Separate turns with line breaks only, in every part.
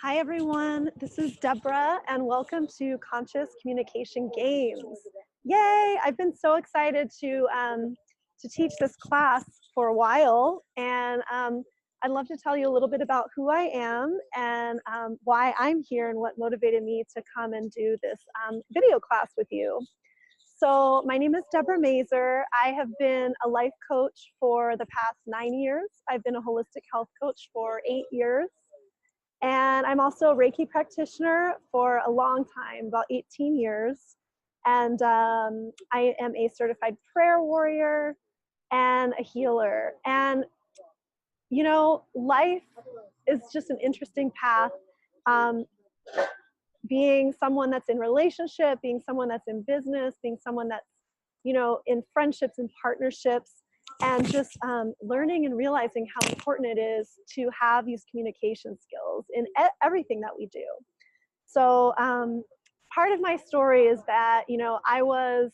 Hi everyone, this is Debra and welcome to Conscious Communication Games. Yay! I've been so excited to teach this class for a while, and I'd love to tell you a little bit about who I am and why I'm here and what motivated me to come and do this video class with you. So my name is Debra Mazer. I have been a life coach for the past 9 years. I've been a holistic health coach for 8 years. And I'm also a Reiki practitioner for a long time, about 18 years. And I am a certified prayer warrior and a healer. And, you know, life is just an interesting path. Being someone that's in relationship, being someone that's in business, being someone that's, you know, in friendships and partnerships, and just learning and realizing how important it is to have these communication skills in everything that we do. So part of my story is that, you know, I was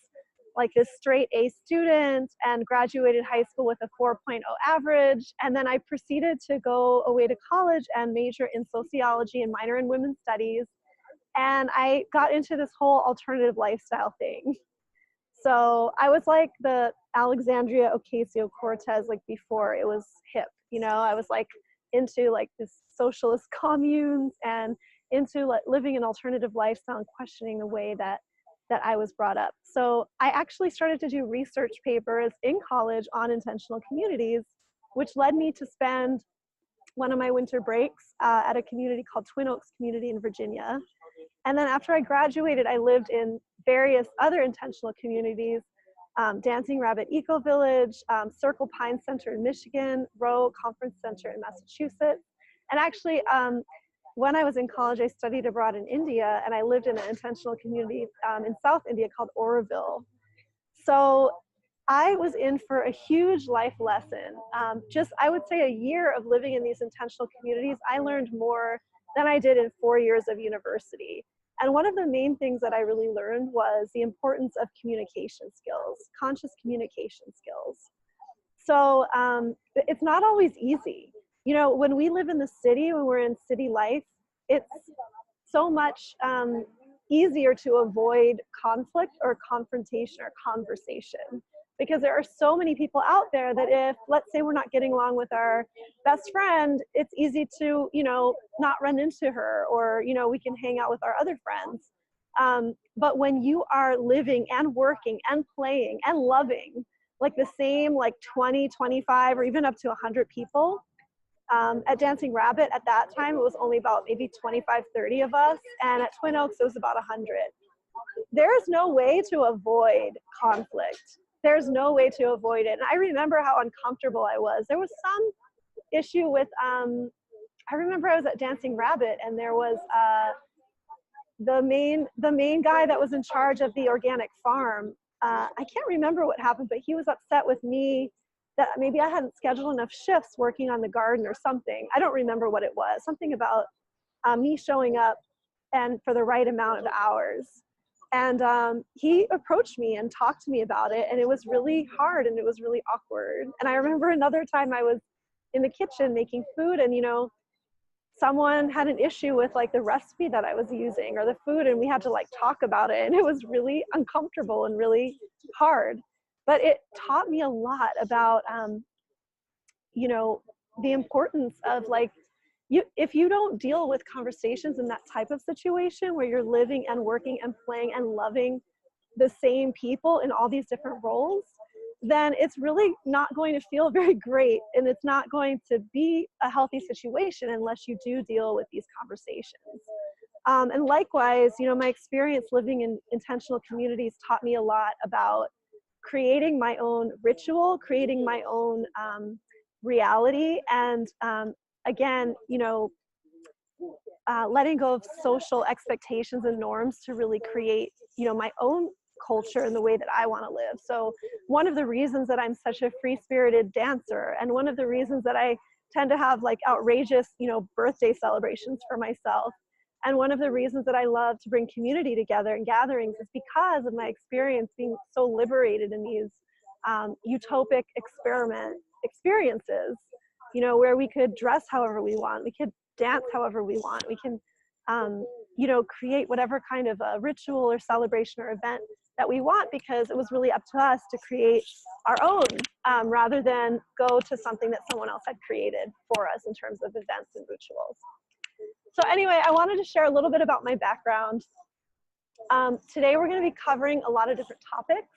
like this straight A student and graduated high school with a 4.0 average. And then I proceeded to go away to college and major in sociology and minor in women's studies. And I got into this whole alternative lifestyle thing. So I was like the Alexandria Ocasio-Cortez, like before it was hip, you know, I was like into like this socialist communes and into like living an alternative lifestyle and questioning the way that I was brought up. So I actually started to do research papers in college on intentional communities, which led me to spend one of my winter breaks at a community called Twin Oaks Community in Virginia. And then after I graduated, I lived in various other intentional communities, Dancing Rabbit Eco Village, Circle Pine Center in Michigan, Rowe Conference Center in Massachusetts. And actually, when I was in college, I studied abroad in India, and I lived in an intentional community in South India called Oroville. So I was in for a huge life lesson. Just, I would say, a year of living in these intentional communities, I learned more than I did in 4 years of university. And one of the main things that I really learned was the importance of communication skills, conscious communication skills. So it's not always easy. You know, when we live in the city, when we're in city life, it's so much easier to avoid conflict or confrontation or conversation, because there are so many people out there that if, let's say, we're not getting along with our best friend, it's easy to, you know, not run into her, or, you know, we can hang out with our other friends. But when you are living and working and playing and loving like the same like 20, 25, or even up to 100 people, at Dancing Rabbit at that time, it was only about maybe 25, 30 of us. And at Twin Oaks, it was about 100. There is no way to avoid conflict. There's no way to avoid it. And I remember how uncomfortable I was. There was some issue with, I remember I was at Dancing Rabbit, and there was the main guy that was in charge of the organic farm. I can't remember what happened, but he was upset with me that maybe I hadn't scheduled enough shifts working on the garden or something. I don't remember what it was. Something about me showing up and for the right amount of hours. And he approached me and talked to me about it, and it was really hard and it was really awkward. And I remember another time I was in the kitchen making food, and, you know, someone had an issue with like the recipe that I was using or the food, and we had to like talk about it, and it was really uncomfortable and really hard. But it taught me a lot about, you know, the importance of like, if you don't deal with conversations in that type of situation where you're living and working and playing and loving the same people in all these different roles, then it's really not going to feel very great, and it's not going to be a healthy situation unless you do deal with these conversations. And likewise, you know, my experience living in intentional communities taught me a lot about creating my own ritual, creating my own reality, and again, you know, letting go of social expectations and norms to really create, you know, my own culture and the way that I want to live. So one of the reasons that I'm such a free-spirited dancer, and one of the reasons that I tend to have like outrageous, you know, birthday celebrations for myself, and one of the reasons that I love to bring community together in gatherings, is because of my experience being so liberated in these utopic experiences. you know, where we could dress however we want, we could dance however we want, we can, you know, create whatever kind of a ritual or celebration or event that we want, because it was really up to us to create our own, rather than go to something that someone else had created for us in terms of events and rituals. So anyway, I wanted to share a little bit about my background. Today we're going to be covering a lot of different topics.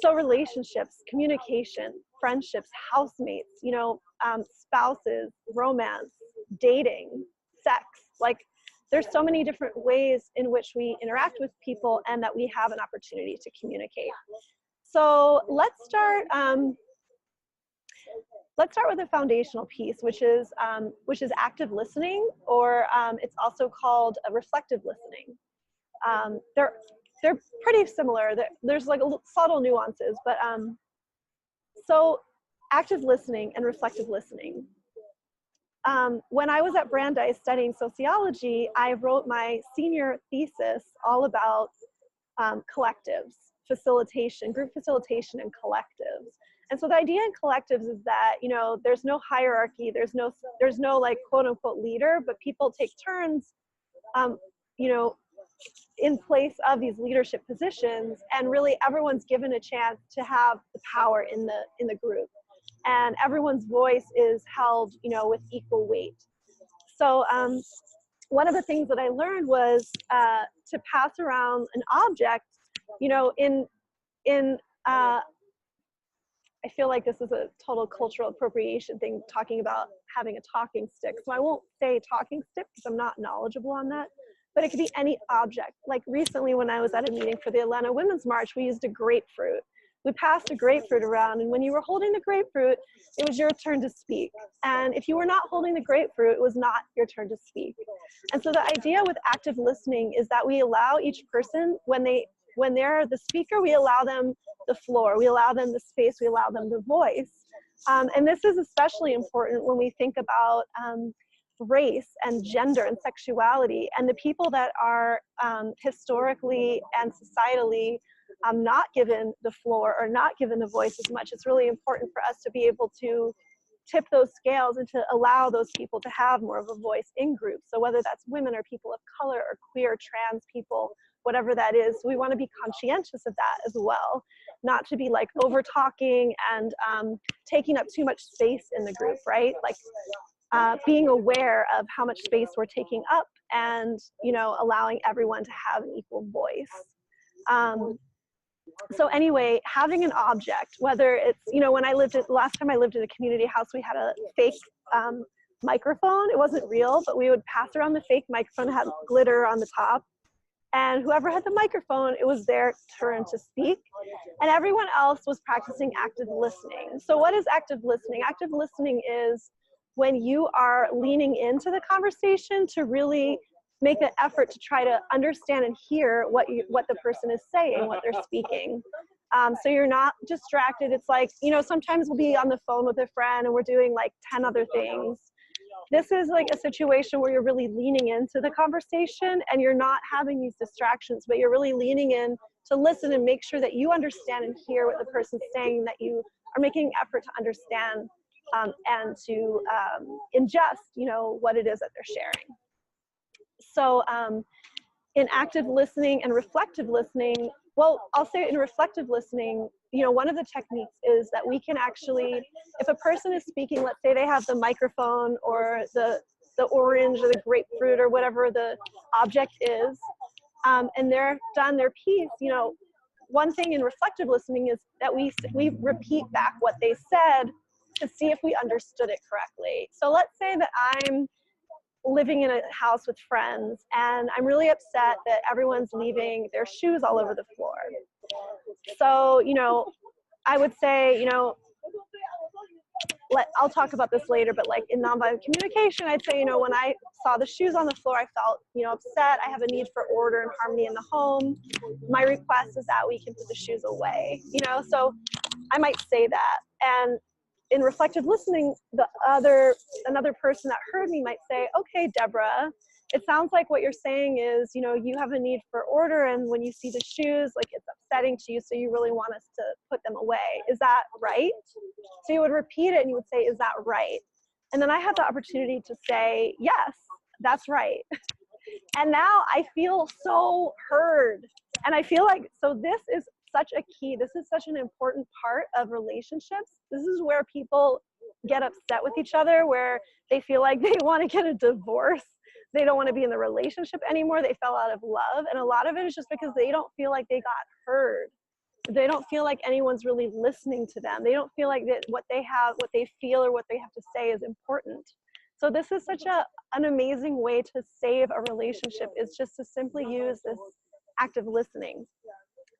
So relationships, communication, friendships, housemates, you know, spouses, romance, dating, sex. Like, there's so many different ways in which we interact with people and that we have an opportunity to communicate. So let's start with a foundational piece, which is active listening, or it's also called reflective listening. They're pretty similar. There's like subtle nuances, but so active listening and reflective listening. When I was at Brandeis studying sociology, I wrote my senior thesis all about collectives, facilitation, group facilitation and collectives. And so the idea in collectives is that, you know, there's no hierarchy, there's no like quote unquote leader, but people take turns, you know, in place of these leadership positions, and really everyone's given a chance to have the power in the group, and everyone's voice is held, you know, with equal weight. So one of the things that I learned was to pass around an object, you know, I feel like this is a total cultural appropriation thing, talking about having a talking stick. So I won't say talking stick because I'm not knowledgeable on that, but it could be any object. Like recently when I was at a meeting for the Atlanta Women's March, we used a grapefruit. We passed a grapefruit around, and when you were holding the grapefruit, it was your turn to speak. And if you were not holding the grapefruit, it was not your turn to speak. And so the idea with active listening is that we allow each person, when they're the speaker, we allow them the floor, we allow them the space, we allow them the voice. And this is especially important when we think about race and gender and sexuality, and the people that are historically and societally not given the floor or not given the voice as much. It's really important for us to be able to tip those scales and to allow those people to have more of a voice in groups. So whether that's women or people of color or queer, trans people, whatever that is, we want to be conscientious of that as well, not to be like over talking and taking up too much space in the group, right? Like being aware of how much space we're taking up, and, you know, allowing everyone to have an equal voice. So anyway, having an object, whether it's, you know, when last time I lived in a community house, we had a fake microphone. It wasn't real, but we would pass around the fake microphone, it had glitter on the top. And whoever had the microphone, it was their turn to speak. And everyone else was practicing active listening. So what is active listening? Active listening is when you are leaning into the conversation to really make an effort to try to understand and hear what the person is saying, what they're speaking. So you're not distracted. It's like, you know, sometimes we'll be on the phone with a friend and we're doing like 10 other things. This is like a situation where you're really leaning into the conversation and you're not having these distractions, but you're really leaning in to listen and make sure that you understand and hear what the person's saying, that you are making an effort to understand and to ingest, you know, what it is that they're sharing. So in active listening and reflective listening, well, I'll say in reflective listening, you know, one of the techniques is that we can actually, if a person is speaking, let's say they have the microphone or the orange or the grapefruit or whatever the object is, and they're done their piece, you know, one thing in reflective listening is that we repeat back what they said to see if we understood it correctly. So let's say that I'm living in a house with friends and I'm really upset that everyone's leaving their shoes all over the floor. So, you know, I would say, you know, I'll talk about this later, but like in nonviolent communication, I'd say, you know, when I saw the shoes on the floor, I felt, you know, upset. I have a need for order and harmony in the home. My request is that we can put the shoes away, you know, so I might say that. And in reflective listening, another person that heard me might say, okay, Debra, it sounds like what you're saying is, you know, you have a need for order, and when you see the shoes, like it's upsetting to you, so you really want us to put them away. Is that right? So you would repeat it and you would say, is that right? And then I had the opportunity to say, yes, that's right. And now I feel so heard. And I feel like, so this is such a key, this is such an important part of relationships. This is where people get upset with each other, where they feel like they want to get a divorce. They don't want to be in the relationship anymore. They fell out of love. And a lot of it is just because they don't feel like they got heard. They don't feel like anyone's really listening to them. They don't feel like that what they have, what they feel, or what they have to say is important. So this is such an amazing way to save a relationship, is just to simply use this active listening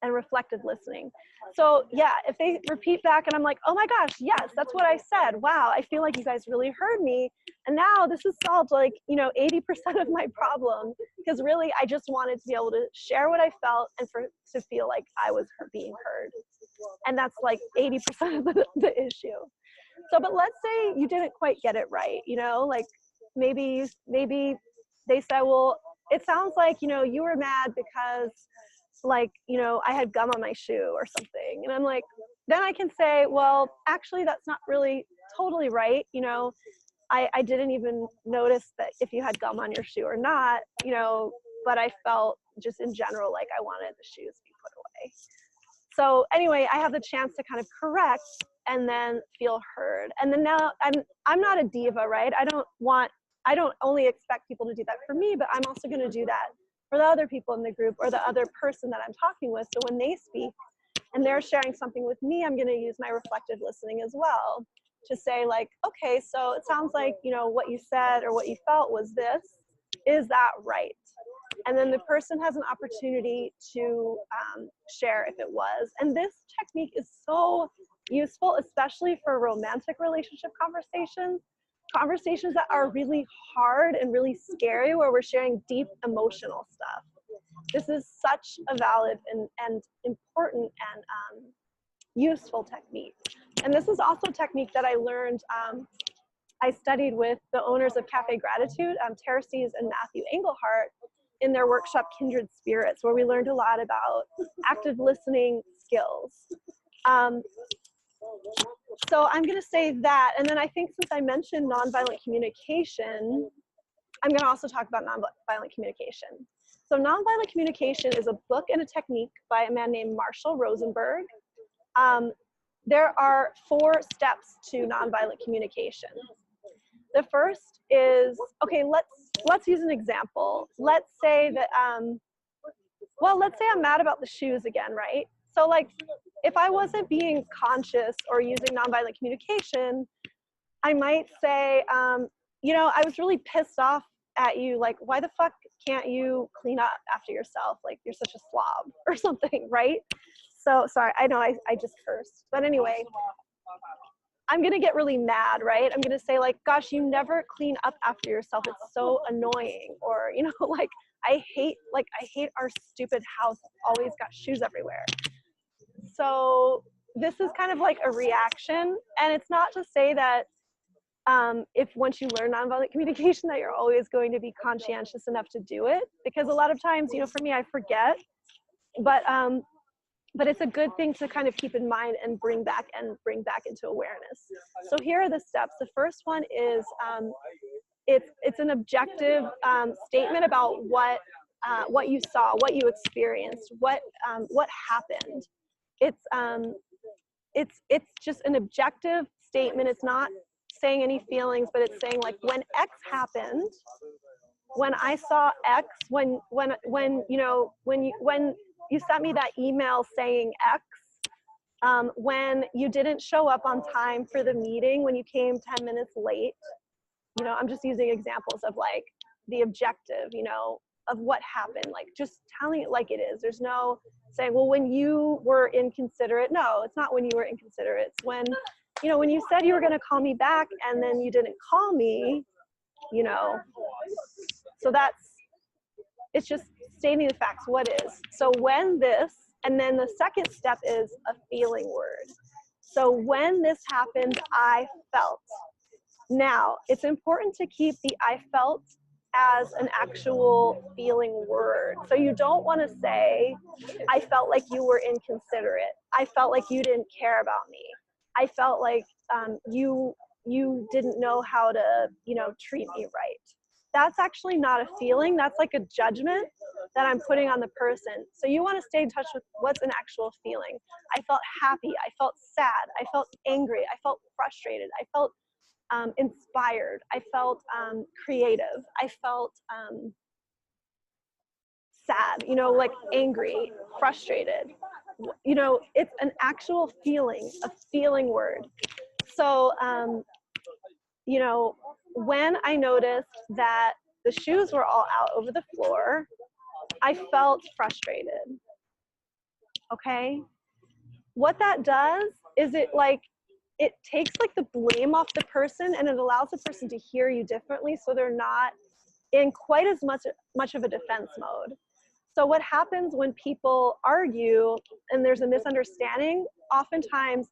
and reflective listening. So yeah, if they repeat back and I'm like, oh my gosh, yes, that's what I said. Wow, I feel like you guys really heard me. And now this has solved like, you know, 80% of my problem, because really I just wanted to be able to share what I felt and to feel like I was being heard. And that's like 80% of the issue. So, but let's say you didn't quite get it right, you know, like maybe they said, well, it sounds like, you know, you were mad because like, you know, I had gum on my shoe or something. And I'm like, then I can say, well, actually, that's not really totally right. You know, I didn't even notice that if you had gum on your shoe or not, you know, but I felt just in general like I wanted the shoes to be put away. So anyway, I have the chance to kind of correct and then feel heard. And then now I'm not a diva, right? I don't only expect people to do that for me, but I'm also going to do that for the other people in the group or the other person that I'm talking with. So when they speak and they're sharing something with me, I'm going to use my reflective listening as well to say like, okay, so it sounds like, you know, what you said or what you felt was this. Is that right? And then the person has an opportunity to share if it was. And this technique is so useful, especially for romantic relationship conversations that are really hard and really scary, where we're sharing deep emotional stuff. This is such a valid and important and useful technique. And this is also a technique that I learned, I studied with the owners of Cafe Gratitude, Terces and Matthew Engelhart, in their workshop Kindred Spirits, where we learned a lot about active listening skills. So I'm going to say that, and then I think since I mentioned nonviolent communication, I'm going to also talk about nonviolent communication. So nonviolent communication is a book and a technique by a man named Marshall Rosenberg. There are 4 steps to nonviolent communication. The first is, okay, let's use an example. Let's say that, let's say I'm mad about the shoes again, right? So like, if I wasn't being conscious or using nonviolent communication, I might say, you know, I was really pissed off at you. Like, why the fuck can't you clean up after yourself? Like, you're such a slob or something, right? So sorry, I know I just cursed. But anyway, I'm going to get really mad, right? I'm going to say like, gosh, you never clean up after yourself. It's so annoying. Or, you know, like, I hate our stupid house. It's always got shoes everywhere. So this is kind of like a reaction. And it's not to say that if once you learn nonviolent communication that you're always going to be conscientious enough to do it. Because a lot of times, you know, for me, I forget. But it's a good thing to kind of keep in mind and bring back into awareness. So here are the steps. The first one is it's an objective statement about what you saw, what you experienced, what happened. It's just an objective statement. It's not saying any feelings, but it's saying like, when X happened, when I saw X, when you sent me that email saying X, when you didn't show up on time for the meeting, when you came 10 minutes late, you know, I'm just using examples of like the objective, you know, of what happened, like just telling it like it is. There's no saying, well, when you were inconsiderate. No, it's not when you were inconsiderate. It's when, you know, when you said you were going to call me back and then you didn't call me, you know. So it's just stating the facts, what is. So when this, and then the second step is a feeling word. So when this happened, I felt. Now, it's important to keep the I felt as an actual feeling word. So you don't want to say, I felt like you were inconsiderate. I felt like you didn't care about me. I felt like you didn't know how to, treat me right. That's actually not a feeling. That's like a judgment that I'm putting on the person. So you want to stay in touch with what's an actual feeling. I felt happy. I felt sad. I felt angry. I felt frustrated. I felt inspired. I felt creative. I felt sad, like angry, frustrated. It's an actual feeling, a feeling word. So, when I noticed that the shoes were all out over the floor, I felt frustrated. Okay? What that does is it takes like the blame off the person, and it allows the person to hear you differently, so they're not in quite as much of a defense mode. So what happens when people argue and there's a misunderstanding, oftentimes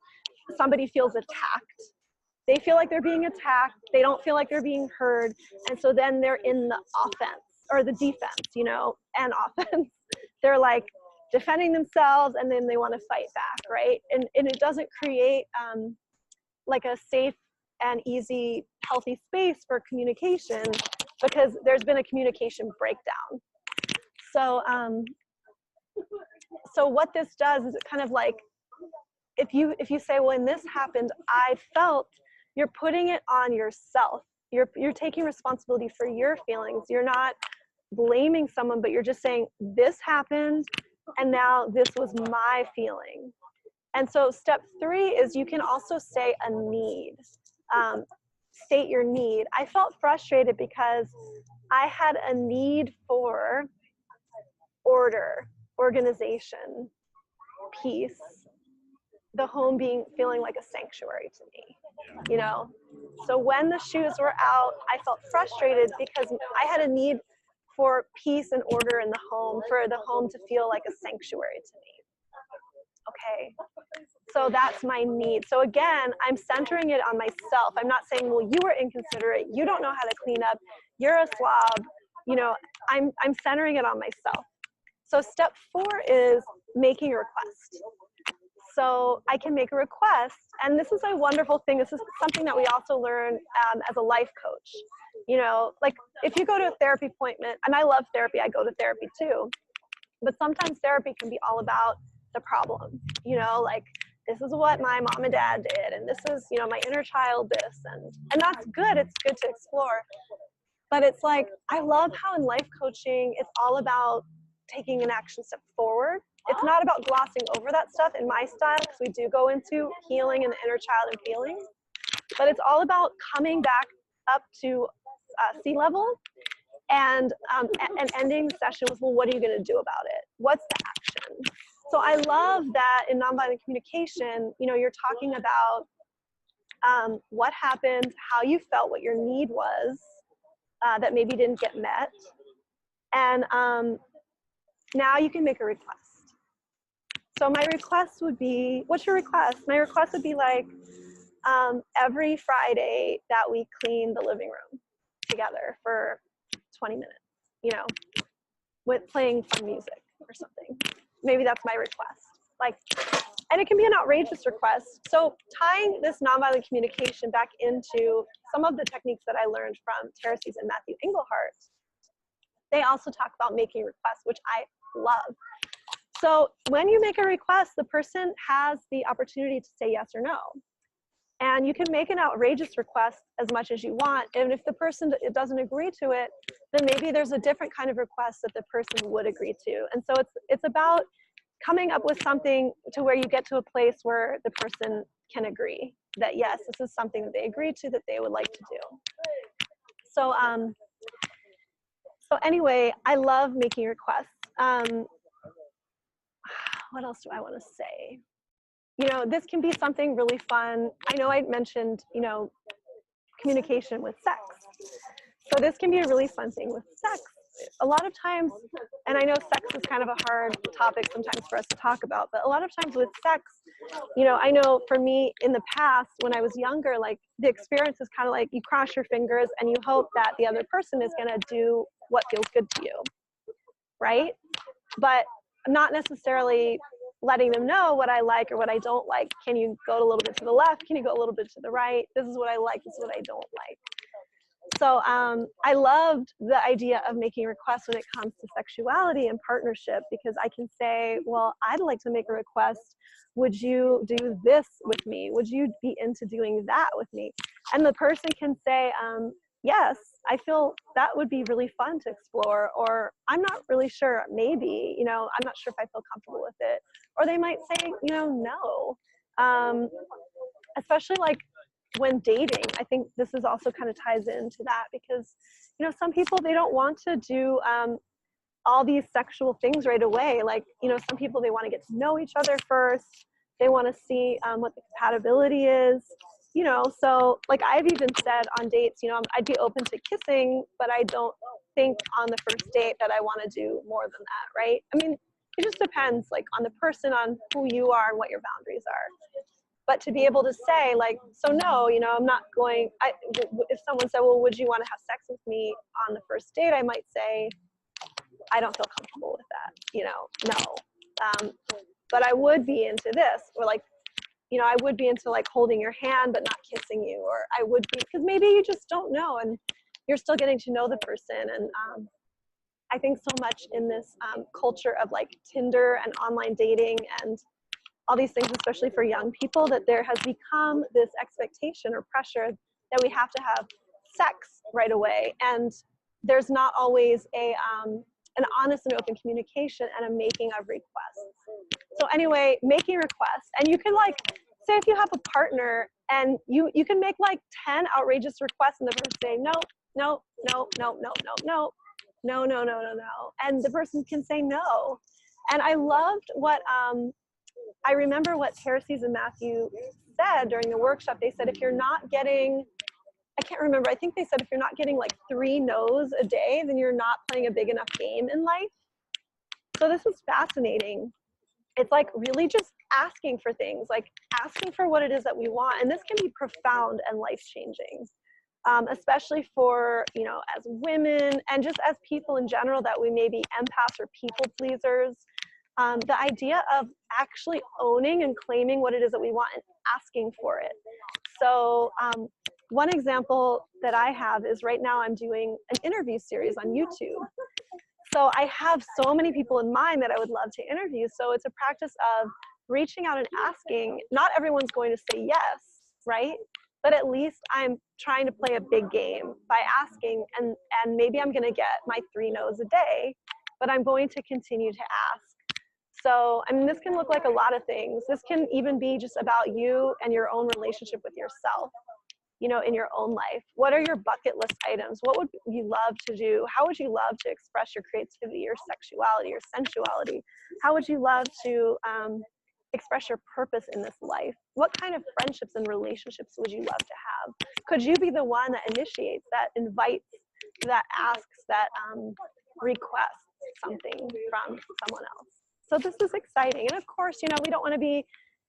somebody feels attacked. They feel like they're being attacked. They don't feel like they're being heard. And so then they're in the offense or the defense, and offense. They're like defending themselves, and then they want to fight back, right? And it doesn't create like a safe and easy, healthy space for communication, because there's been a communication breakdown. So, so what this does is it kind of like, if you say, well, when this happened, I felt, you're putting it on yourself. You're taking responsibility for your feelings. You're not blaming someone, but you're just saying, this happened, and now this was my feeling. And so step 3 is you can also say a need. State your need. I felt frustrated because I had a need for order, organization, peace, the home feeling like a sanctuary to me, So when the shoes were out, I felt frustrated because I had a need for peace and order in the home, for the home to feel like a sanctuary to me. Okay, so that's my need. So again, I'm centering it on myself. I'm not saying, well, you were inconsiderate, you don't know how to clean up, you're a slob. I'm centering it on myself. So step 4 is making a request. So I can make a request, and this is a wonderful thing. This is something that we also learn as a life coach. Like if you go to a therapy appointment, and I love therapy, I go to therapy too, but sometimes therapy can be all about the problem, like this is what my mom and dad did, and this is, my inner child this, and that's good. It's good to explore. But it's like, I love how in life coaching, it's all about taking an action step forward. It's not about glossing over that stuff in my style, because we do go into healing and the inner child and feelings, but it's all about coming back up to sea level and ending the session with, well, what are you going to do about it? What's the action? So I love that in nonviolent communication, you're talking about what happened, how you felt, what your need was that maybe didn't get met. And now you can make a request. So my request would be, what's your request? My request would be like, every Friday that we clean the living room together for 20 minutes, with playing fun music or something. Maybe that's my request. And it can be an outrageous request. So tying this nonviolent communication back into some of the techniques that I learned from Teresies and Matthew Engelhart, they also talk about making requests, which I love. So when you make a request, the person has the opportunity to say yes or no. And you can make an outrageous request as much as you want. And if the person doesn't agree to it, then maybe there's a different kind of request that the person would agree to. And so it's about coming up with something to where you get to a place where the person can agree that, yes, this is something that they agree to, that they would like to do. So, so anyway, I love making requests. What else do I want to say? This can be something really fun. I know I mentioned, communication with sex. So this can be a really fun thing with sex. a lot of times, and I know sex is kind of a hard topic sometimes for us to talk about, but a lot of times with sex, you know, I know for me in the past when I was younger, like the experience is kind of like you cross your fingers and you hope that the other person is going to do what feels good to you, right? But not necessarily letting them know what I like or what I don't like. Can you go a little bit to the left? Can you go a little bit to the right? This is what I like. This is what I don't like. So I loved the idea of making requests when it comes to sexuality and partnership, because I can say, well, I'd like to make a request. Would you do this with me? Would you be into doing that with me? And the person can say, yes, I feel that would be really fun to explore, or I'm not really sure, maybe, you know, I'm not sure if I feel comfortable with it. Or they might say, you know, no. Especially like when dating, I think this is also kind of ties into that, because, you know, some people, they don't want to do all these sexual things right away. Like, you know, some people, they want to get to know each other first. They want to see what the compatibility is, you know. So like I've even said on dates, you know, I'd be open to kissing, but I don't think on the first date that I want to do more than that, right? I mean, it just depends like on the person, on who you are and what your boundaries are. But to be able to say like, so no, you know, I'm not going, if someone said, well, would you want to have sex with me on the first date? I might say, I don't feel comfortable with that, you know, no. But I would be into this, or like, you know, I would be into like holding your hand, but not kissing you, or I would be, because maybe you just don't know and you're still getting to know the person. And I think so much in this culture of like Tinder and online dating and all these things, especially for young people, that there has become this expectation or pressure that we have to have sex right away. And there's not always an honest and open communication and a making of requests. So anyway, making requests, and you can like, say if you have a partner and you can make like 10 outrageous requests and the person say, no, no, no, no, no, no, no, no, no, no, no, no. And the person can say no. And I loved what, I remember what Terces and Matthew said during the workshop. They said, if you're not getting, I can't remember, I think they said if you're not getting like 3 no's a day, then you're not playing a big enough game in life. So this was fascinating. It's like really just asking for things, like asking for what it is that we want. And this can be profound and life-changing, especially for, you know, as women and just as people in general, that we may be empaths or people pleasers. The idea of actually owning and claiming what it is that we want and asking for it. So one example that I have is right now I'm doing an interview series on YouTube. So I have so many people in mind that I would love to interview. So it's a practice of reaching out and asking. Not everyone's going to say yes, right? But at least I'm trying to play a big game by asking, and maybe I'm gonna get my 3 no's a day, but I'm going to continue to ask. So, I mean, this can look like a lot of things. This can even be just about you and your own relationship with yourself, you know, in your own life. What are your bucket list items? What would you love to do? How would you love to express your creativity, your sexuality, your sensuality? How would you love to express your purpose in this life? What kind of friendships and relationships would you love to have? Could you be the one that initiates, that invites, that asks, that requests something from someone else? So this is exciting. And of course, you know, we don't want to be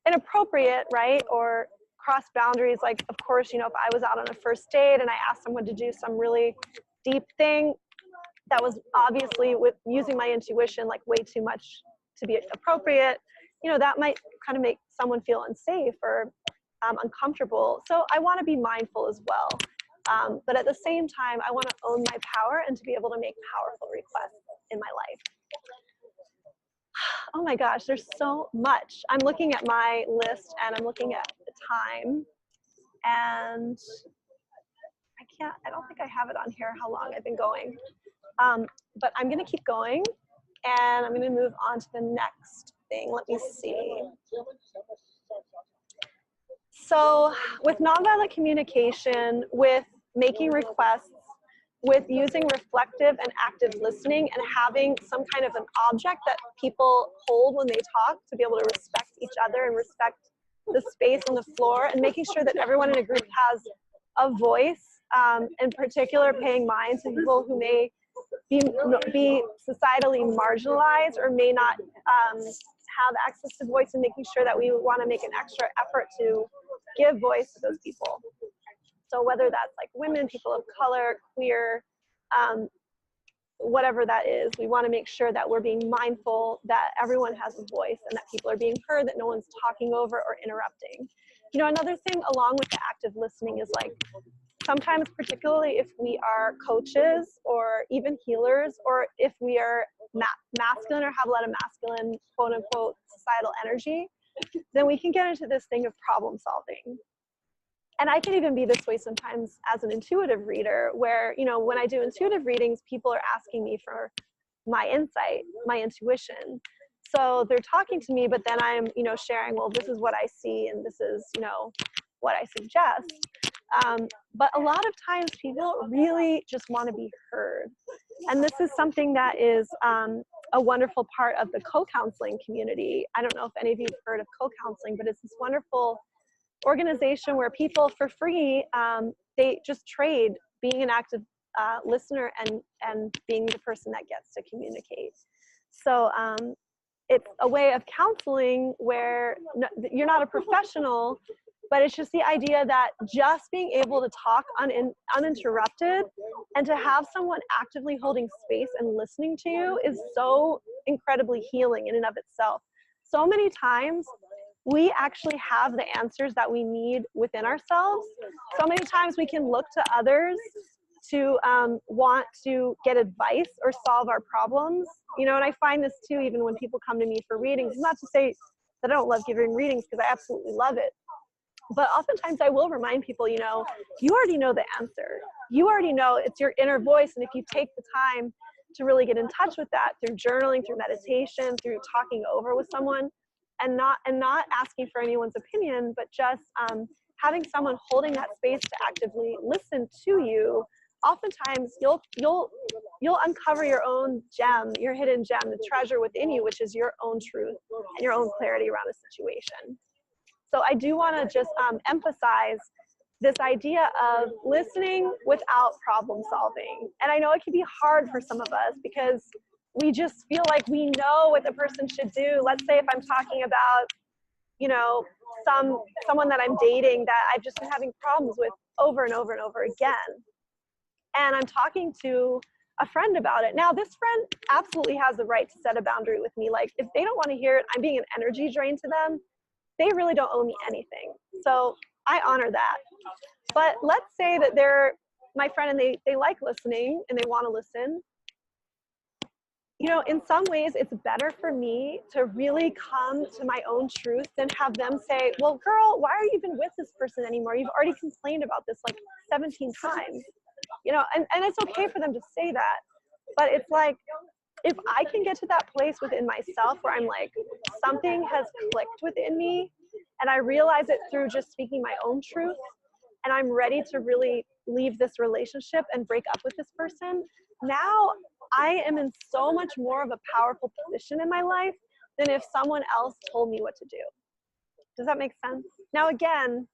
inappropriate, right? Or cross boundaries. Like, of course, you know, if I was out on a first date and I asked someone to do some really deep thing that was obviously, with using my intuition, like way too much to be appropriate, you know, that might kind of make someone feel unsafe or uncomfortable. So I want to be mindful as well. But at the same time, I want to own my power and to be able to make powerful requests in my life. Oh my gosh, there's so much. I'm looking at my list and I'm looking at the time, and I don't think I have it on here how long I've been going. But I'm gonna keep going, and I'm gonna move on to the next thing. Let me see. So with nonviolent communication, with making requests, with using reflective and active listening, and having some kind of an object that people hold when they talk to be able to respect each other and respect the space on the floor, and making sure that everyone in a group has a voice, in particular paying mind to people who may be societally marginalized or may not have access to voice, and making sure that we want to make an extra effort to give voice to those people. So whether that's like women, people of color, queer, whatever that is, we want to make sure that we're being mindful that everyone has a voice and that people are being heard, that no one's talking over or interrupting. You know, another thing along with the active listening is like, sometimes, particularly if we are coaches or even healers, or if we are masculine or have a lot of masculine, quote unquote, societal energy, then we can get into this thing of problem solving. And I can even be this way sometimes as an intuitive reader, where, you know, when I do intuitive readings, people are asking me for my insight, my intuition. So they're talking to me, but then I'm, you know, sharing, well, this is what I see, and this is, you know, what I suggest. But a lot of times people really just want to be heard. And this is something that is a wonderful part of the co-counseling community. I don't know if any of you have heard of co-counseling, but it's this wonderful organization where people for free, they just trade being an active listener and being the person that gets to communicate. So it's a way of counseling where you're not a professional, but it's just the idea that just being able to talk uninterrupted and to have someone actively holding space and listening to you is so incredibly healing in and of itself. So many times we actually have the answers that we need within ourselves. So many times we can look to others to want to get advice or solve our problems. You know, and I find this too, even when people come to me for readings, not to say that I don't love giving readings, because I absolutely love it. But oftentimes I will remind people, you know, you already know the answer. You already know, it's your inner voice. And if you take the time to really get in touch with that through journaling, through meditation, through talking over with someone, and not asking for anyone's opinion, but just having someone holding that space to actively listen to you, oftentimes you'll uncover your own gem, your hidden gem, the treasure within you, which is your own truth and your own clarity around a situation. So I do want to just emphasize this idea of listening without problem solving. And I know it can be hard for some of us because we just feel like we know what the person should do. Let's say if I'm talking about, you know, someone that I'm dating that I've just been having problems with over and over and over again. And I'm talking to a friend about it. Now, this friend absolutely has the right to set a boundary with me. Like, if they don't want to hear it, I'm being an energy drain to them. They really don't owe me anything. So I honor that. But let's say that they're my friend and they like listening and they want to listen. You know, in some ways, it's better for me to really come to my own truth than have them say, well, girl, why are you even with this person anymore? You've already complained about this like 17 times. You know, and it's okay for them to say that. But it's like, if I can get to that place within myself where I'm like, something has clicked within me and I realize it through just speaking my own truth, and I'm ready to really leave this relationship and break up with this person, now I am in so much more of a powerful position in my life than if someone else told me what to do. Does that make sense? Now, again,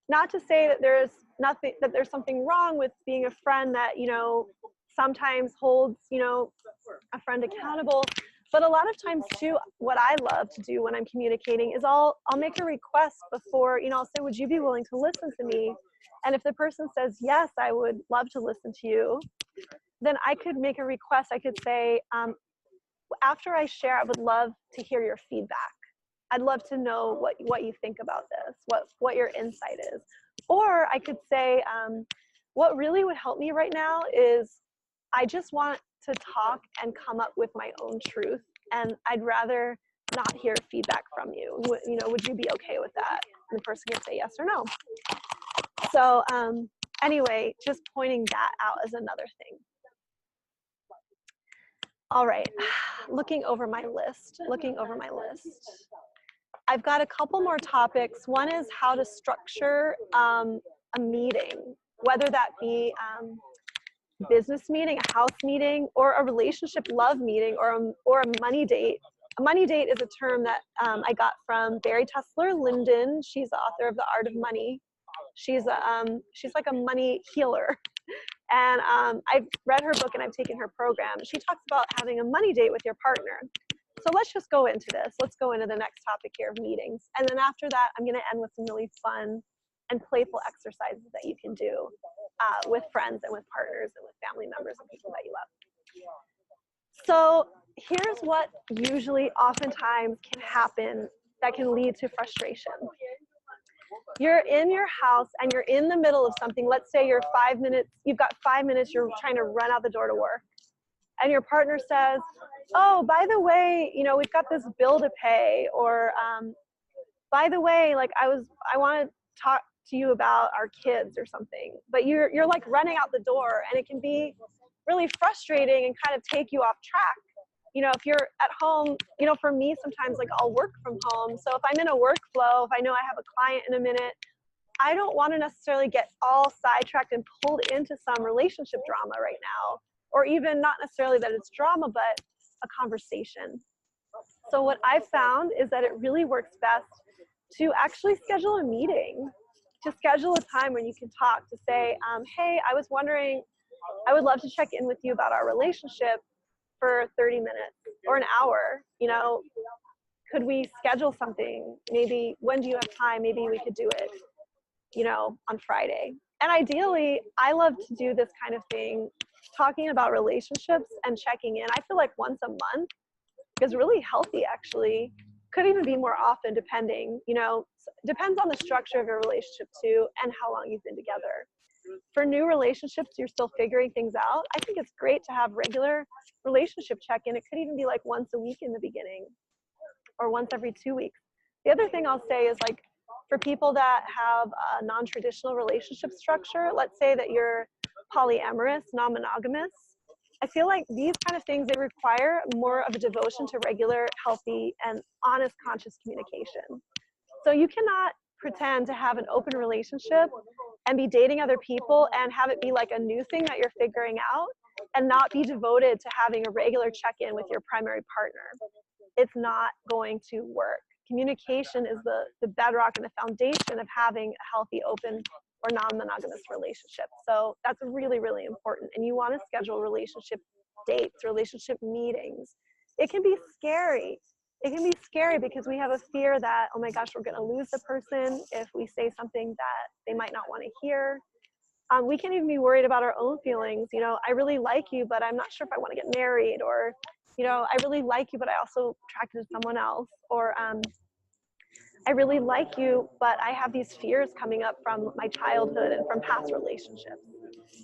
not to say that there's something wrong with being a friend that, you know, sometimes holds, you know, a friend accountable. But a lot of times too, what I love to do when I'm communicating is I'll make a request before, you know, I'll say, would you be willing to listen to me? And if the person says, yes, I would love to listen to you, then I could make a request. I could say, after I share, I would love to hear your feedback. I'd love to know what you think about this, what your insight is. Or I could say, what really would help me right now is I just want to talk and come up with my own truth, and I'd rather not hear feedback from you. You know, would you be okay with that? And the person can say yes or no. So anyway, just pointing that out as another thing. All right, looking over my list. I've got a couple more topics. One is how to structure a meeting, whether that be business meeting, a house meeting, or a relationship love meeting, or a money date. A money date is a term that I got from Barry Tessler Linden. She's the author of The Art of Money. She's like a money healer. And I've read her book and I've taken her program. She talks about having a money date with your partner. So let's just go into this. Let's go into the next topic here of meetings. And then after that, I'm going to end with some really fun and playful exercises that you can do with friends and with partners and with family members and people that you love. So here's what usually oftentimes can happen that can lead to frustration. You're in your house and you're in the middle of something. Let's say you've got 5 minutes, you're trying to run out the door to work. And your partner says, oh, by the way, we've got this bill to pay, or by the way, like I want to talk to you about our kids or something, but you're like running out the door, and it can be really frustrating and kind of take you off track. If you're at home, for me, sometimes like I'll work from home. So if I'm in a workflow, if I know I have a client in a minute, I don't want to necessarily get all sidetracked and pulled into some relationship drama right now, or even not necessarily that it's drama, but a conversation. So what I've found is that it really works best to actually schedule a meeting, to schedule a time when you can talk, to say, hey, I was wondering, I would love to check in with you about our relationship for 30 minutes or an hour. Could we schedule something? Maybe, when do you have time? Maybe we could do it, on Friday. And ideally, I love to do this kind of thing, talking about relationships and checking in. I feel like once a month is really healthy, actually. Could even be more often, depending, depends on the structure of your relationship too, and how long you've been together. For new relationships, you're still figuring things out. I think it's great to have regular relationship check-in. It could even be like once a week in the beginning, or once every 2 weeks. The other thing I'll say is, like, for people that have a non-traditional relationship structure, let's say that you're polyamorous, non-monogamous, I feel like these kind of things, they require more of a devotion to regular, healthy, and honest, conscious communication. So you cannot pretend to have an open relationship and be dating other people and have it be like a new thing that you're figuring out, and not be devoted to having a regular check-in with your primary partner. It's not going to work. Communication is the bedrock and the foundation of having a healthy, open, or non-monogamous relationship. So that's really, really important. And you want to schedule relationship dates, relationship meetings. It can be scary. It can be scary because we have a fear that, oh my gosh, we're going to lose the person if we say something that they might not want to hear. We can even be worried about our own feelings. I really like you, but I'm not sure if I want to get married, or, I really like you, but I also attracted to someone else, or I really like you, but I have these fears coming up from my childhood and from past relationships.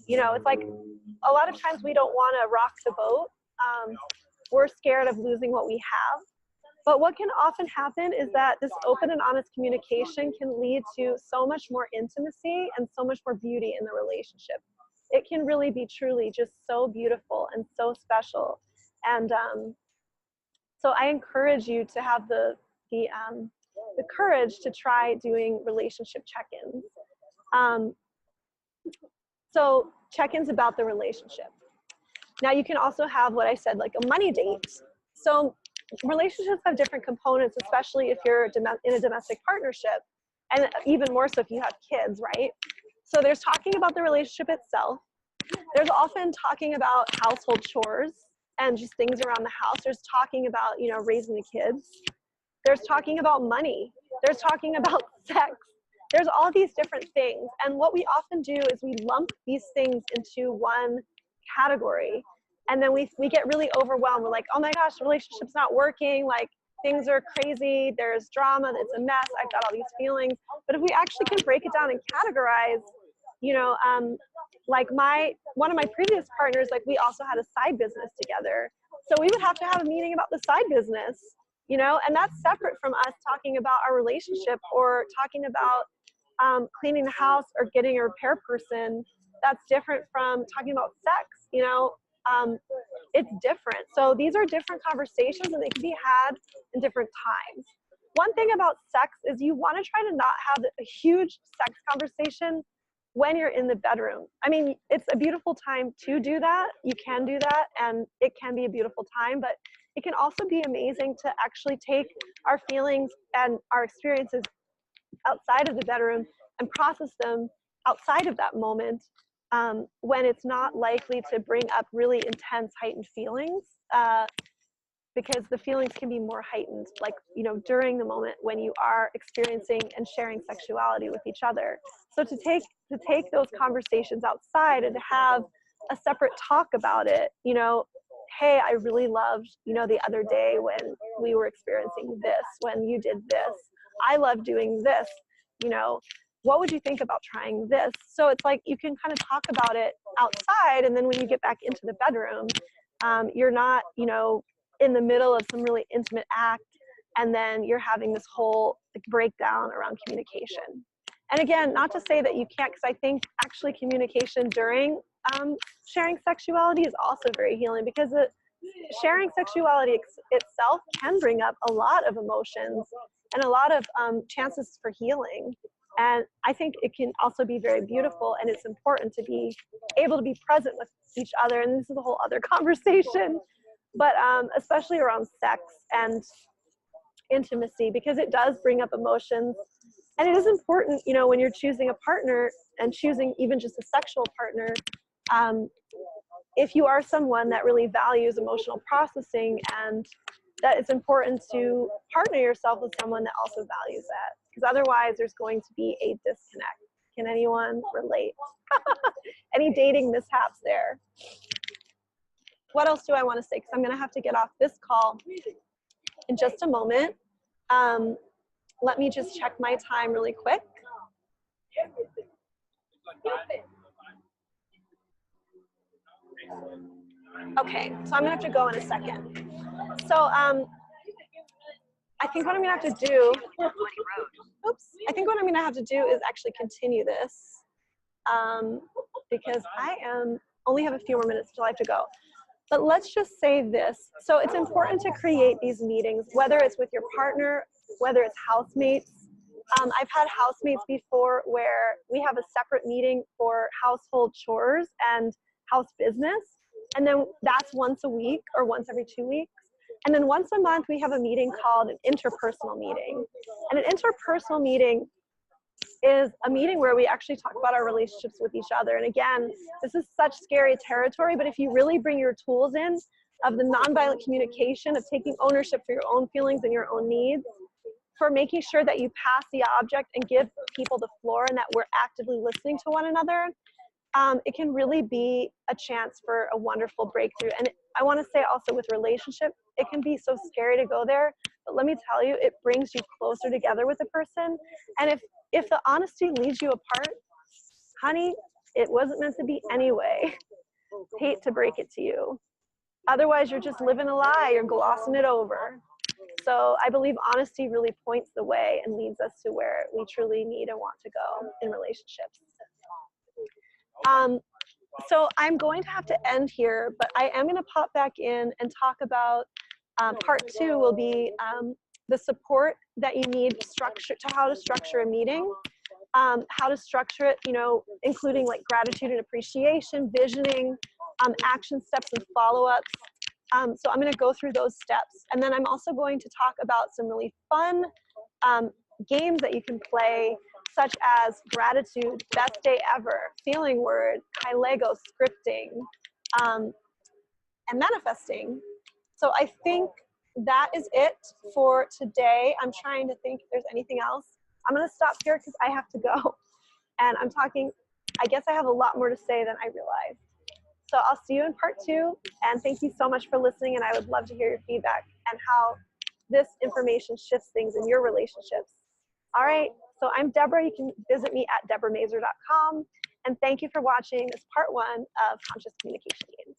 It's like a lot of times we don't want to rock the boat. We're scared of losing what we have. But what can often happen is that this open and honest communication can lead to so much more intimacy and so much more beauty in the relationship. It can really be truly just so beautiful and so special. And so I encourage you to have the courage to try doing relationship check-ins. So check-ins about the relationship. Now you can also have what I said, like a money date. So relationships have different components, especially if you're in a domestic partnership, and even more so if you have kids, right? So there's talking about the relationship itself. There's often talking about household chores and just things around the house. There's talking about, raising the kids. There's talking about money. There's talking about sex. There's all these different things. And what we often do is we lump these things into one category. And then we get really overwhelmed. We're like, oh my gosh, the relationship's not working. Like, things are crazy. There's drama. It's a mess. I've got all these feelings. But if we actually can break it down and categorize, like one of my previous partners, like, we also had a side business together. So we would have to have a meeting about the side business, and that's separate from us talking about our relationship or talking about cleaning the house or getting a repair person. That's different from talking about sex, it's different. So these are different conversations, and they can be had in different times. One thing about sex is you want to try to not have a huge sex conversation when you're in the bedroom. I mean, it's a beautiful time to do that. You can do that, and it can be a beautiful time, but it can also be amazing to actually take our feelings and our experiences outside of the bedroom and process them outside of that moment, when it's not likely to bring up really intense, heightened feelings, because the feelings can be more heightened, like, you know, during the moment when you are experiencing and sharing sexuality with each other. So to take those conversations outside and to have a separate talk about it, you know, hey, I really loved, you know, the other day when we were experiencing this, when you did this, I love doing this, you know, what would you think about trying this? So it's like you can kind of talk about it outside, and then when you get back into the bedroom, you're not, you know, in the middle of some really intimate act, and then you're having this whole like, breakdown around communication. And again, not to say that you can't, because I think actually communication during sharing sexuality is also very healing, because sharing sexuality itself can bring up a lot of emotions and a lot of chances for healing. And I think it can also be very beautiful, and it's important to be able to be present with each other. And this is a whole other conversation, but especially around sex and intimacy, because it does bring up emotions. And it is important, you know, when you're choosing a partner and choosing even just a sexual partner, if you are someone that really values emotional processing, and that it's important to partner yourself with someone that also values that, because otherwise there's going to be a disconnect. Can anyone relate? Any dating mishaps there? What else do I want to say? Because I'm going to have to get off this call in just a moment. Let me just check my time really quick. Okay, so I'm gonna have to go in a second. So I think what I'm gonna have to do, oops, I think what I'm gonna have to do is actually continue this, because I only have a few more minutes till I have to go. But let's just say this. So it's important to create these meetings, whether it's with your partner, whether it's housemates. I've had housemates before where we have a separate meeting for household chores and house business. And then that's once a week or once every 2 weeks. And then once a month, we have a meeting called an interpersonal meeting. And an interpersonal meeting is a meeting where we actually talk about our relationships with each other. And again, this is such scary territory, but if you really bring your tools in of the nonviolent communication, of taking ownership for your own feelings and your own needs, for making sure that you pass the object and give people the floor, and that we're actively listening to one another, it can really be a chance for a wonderful breakthrough. And I want to say also with relationship, it can be so scary to go there, but let me tell you, it brings you closer together with a person. And if the honesty leaves you apart, honey, it wasn't meant to be anyway. Hate to break it to you. Otherwise, you're just living a lie, you're glossing it over. So I believe honesty really points the way and leads us to where we truly need and want to go in relationships. So I'm going to have to end here, but I am going to pop back in and talk about part 2 will be the support that you need to how to structure a meeting, how to structure it, you know, including like gratitude and appreciation, visioning, action steps and follow-ups. So I'm going to go through those steps. And then I'm also going to talk about some really fun games that you can play, such as gratitude, best day ever, feeling word, Kai Lego, scripting, and manifesting. So I think that is it for today. I'm trying to think if there's anything else. I'm going to stop here because I have to go. And I'm talking, I guess I have a lot more to say than I realized. So I'll see you in part 2. And thank you so much for listening. And I would love to hear your feedback and how this information shifts things in your relationships. All right. So I'm Debra. You can visit me at debramazer.com. And thank you for watching this part 1 of Conscious Communication Games.